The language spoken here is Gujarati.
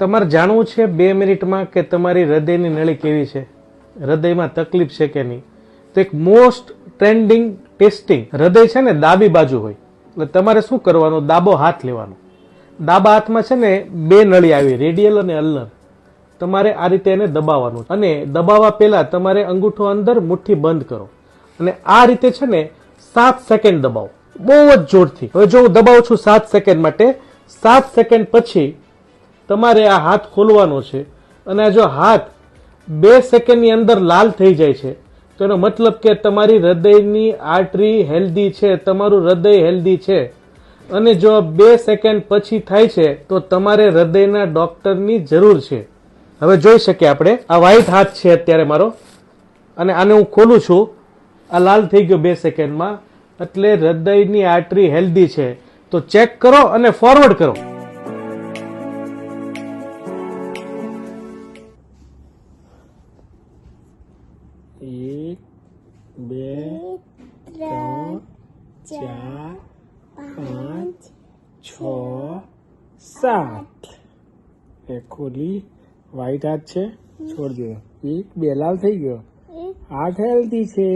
તમારે જાણવું છે 2 મિનિટમાં કે તમારી હૃદયની નળી કેવી છે, હૃદયમાં તકલીફ છે કે નહીં. તો એક મોસ્ટ ટ્રેન્ડિંગ ટેસ્ટિંગ, હૃદય છે ને ડાબી બાજુ હોય એટલે તમારે શું કરવાનું, ડાબો હાથ લેવાનો. ડાબા હાથમાં છે ને 2 નળી આવી, રેડિયલ અને અલ્નર. તમારે આ રીતે એને દબાવવાનું અને દબાવવા પહેલા તમારે અંગૂઠો અંદર, મુઠ્ઠી બંધ કરો અને આ રીતે છે ને 7 સેકન્ડ દબાવો, બહુ જ જોરથી. હવે જો હું દબાવું છું 7 સેકન્ડ માટે, 7 સેકન્ડ પછી તમારે આ હાથ ખોલવાનો છે અને જો હાથ 2 સેકન્ડની અંદર લાલ થઈ જાય છે તો એનો મતલબ કે તમારી હૃદયની આર્ટરી હેલ્ધી છે, તમારું હૃદય હેલ્ધી છે. અને જો 2 સેકન્ડ પછી થાય છે તો તમારે હૃદયના ડોક્ટરની જરૂર છે. હવે જોઈ શકીએ આપણે, આ વ્હાઈટ હાથ છે અત્યારે મારો અને આને હું ખોલું છું, આ લાલ થઈ ગયો 2 સેકન્ડમાં, એટલે હૃદયની આર્ટરી હેલ્ધી છે. તો ચેક કરો અને ફોરવર્ડ કરો. એક, બે, ત્રણ, ચાર, 5, 6, 7. એ ખોલી, વ્હાઈટ હાથ છે, છોડ દો. 1, 2 લાલ થઈ ગયો, હાથ હેલ્ધી છે.